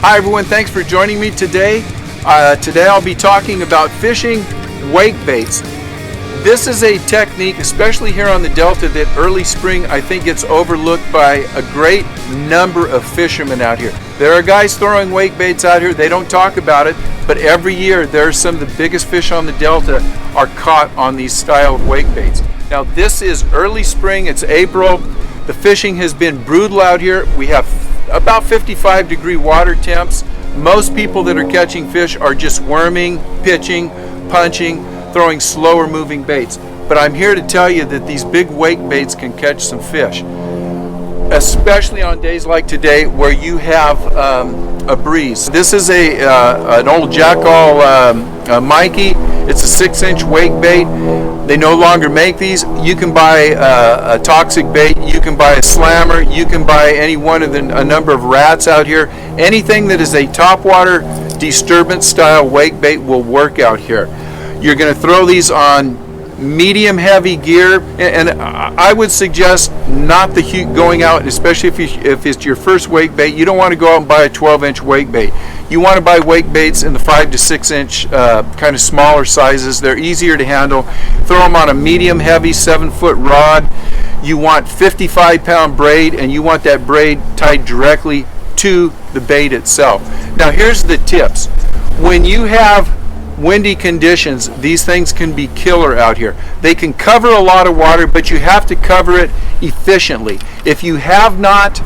Hi everyone, thanks for joining me today. Today I'll be talking about fishing wake baits. This is a technique, especially here on the Delta, that early spring I think gets overlooked by a great number of fishermen out here. There are guys throwing wake baits out here, they don't talk about it, but every year there's some of the biggest fish on the Delta are caught on these style of wake baits. Now this is early spring, it's April, the fishing has been brutal out here. We have about 55-degree water temps. Most people that are catching fish are just worming, pitching, punching, throwing slower moving baits. But I'm here to tell you that these big wake baits can catch some fish, especially on days like today where you have a breeze. This is an old jackall Mikey. It's a 6-inch wake bait. They no longer make these. You can buy a toxic bait, you can buy a slammer, you can buy any one of a number of rats out here. Anything that is a topwater disturbance style wake bait will work out here. You're going to throw these on medium heavy gear, and I would suggest not going out, especially if it's your first wake bait. You don't want to go out and buy a 12-inch wake bait. You want to buy wake baits in the 5 to 6 inch kind of smaller sizes. They're easier to handle. Throw them on a medium heavy 7-foot rod. You want 55-pound braid, and you want that braid tied directly to the bait itself. Now here's the tips. When you have windy conditions, these things can be killer out here. They can cover a lot of water, but you have to cover it efficiently. If you have not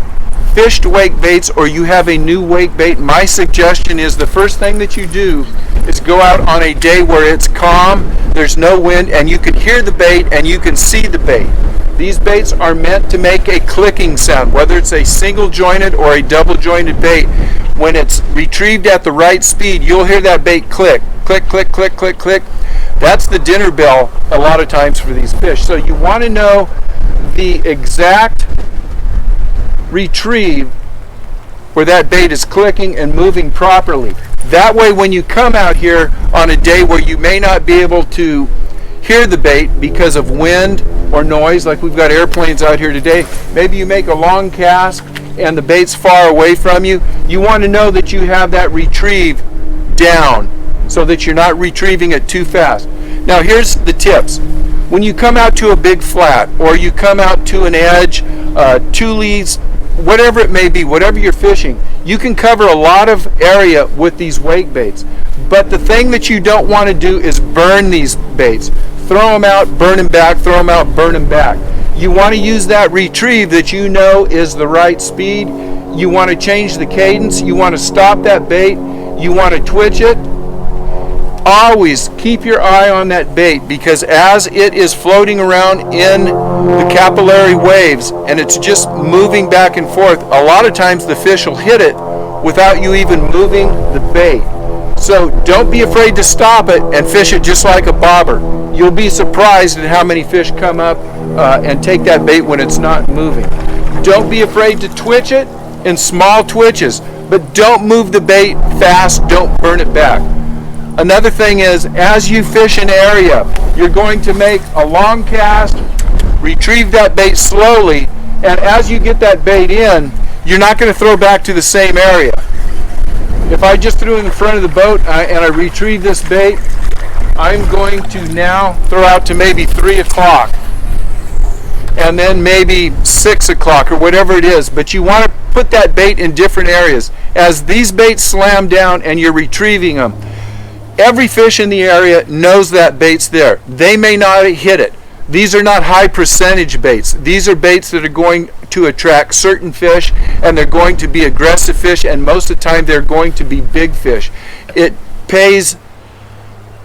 fished wake baits or you have a new wake bait, my suggestion is the first thing that you do is go out on a day where it's calm, there's no wind, and you can hear the bait and you can see the bait. These baits are meant to make a clicking sound, whether it's a single jointed or a double jointed bait. When it's retrieved at the right speed, you'll hear that bait click, click, click, click, click, click. That's the dinner bell a lot of times for these fish. So you want to know the exact retrieve where that bait is clicking and moving properly. That way when you come out here on a day where you may not be able to hear the bait because of wind or noise, like we've got airplanes out here today, maybe you make a long cast and the bait's far away from you, you want to know that you have that retrieve down so that you're not retrieving it too fast. Now here's the tips. When you come out to a big flat or you come out to an edge, two leads, whatever it may be, whatever you're fishing, you can cover a lot of area with these wake baits. But the thing that you don't want to do is burn these baits. Throw them out, burn them back, throw them out, burn them back. You want to use that retrieve that you know is the right speed. You want to change the cadence. You want to stop that bait. You want to twitch it. Always keep your eye on that bait, because as it is floating around in the capillary waves and it's just moving back and forth, a lot of times the fish will hit it without you even moving the bait. So don't be afraid to stop it and fish it just like a bobber. You'll be surprised at how many fish come up and take that bait when it's not moving. Don't be afraid to twitch it in small twitches, but don't move the bait fast, don't burn it back. Another thing is, as you fish an area, you're going to make a long cast, retrieve that bait slowly, and as you get that bait in, you're not going to throw back to the same area. If I just threw it in front of the boat and I retrieve this bait, I'm going to now throw out to maybe 3 o'clock and then maybe 6 o'clock or whatever it is. But you want to put that bait in different areas. As these baits slam down and you're retrieving them, every fish in the area knows that bait's there. They may not hit it. These are not high percentage baits. These are baits that are going to attract certain fish, and they're going to be aggressive fish, and most of the time they're going to be big fish. It pays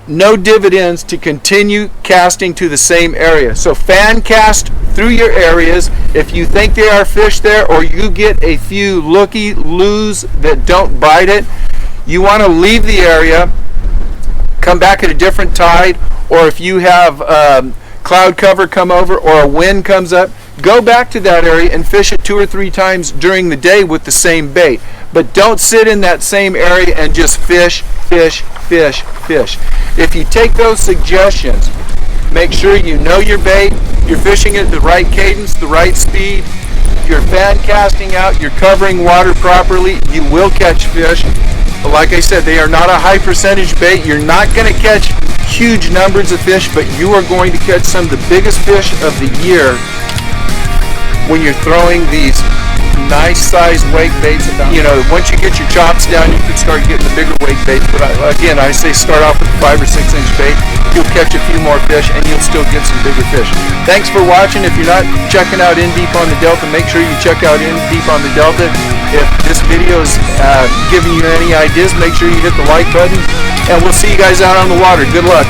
no dividends to continue casting to the same area. So fan cast through your areas. If you think there are fish there, or you get a few looky-loos that don't bite it, you want to leave the area, come back at a different tide, or if you have cloud cover come over or a wind comes up, go back to that area and fish it 2 or 3 times during the day with the same bait. But don't sit in that same area and just fish, fish, fish, fish. If you take those suggestions, make sure you know your bait, you're fishing at the right cadence, the right speed, you're fan casting out, you're covering water properly, you will catch fish. But like I said, they are not a high percentage bait. You're not going to catch huge numbers of fish, but you are going to catch some of the biggest fish of the year when you're throwing these nice sized wake baits. You know, once you get your chops down, you can start getting the bigger wake baits. But again, I say start off with a 5 or 6 inch bait. You'll catch a few more fish, and you'll still get some bigger fish. Thanks for watching. If you're not checking out In Deep on the Delta, make sure you check out In Deep on the Delta. If this video is giving you any ideas, make sure you hit the like button, and we'll see you guys out on the water. Good luck.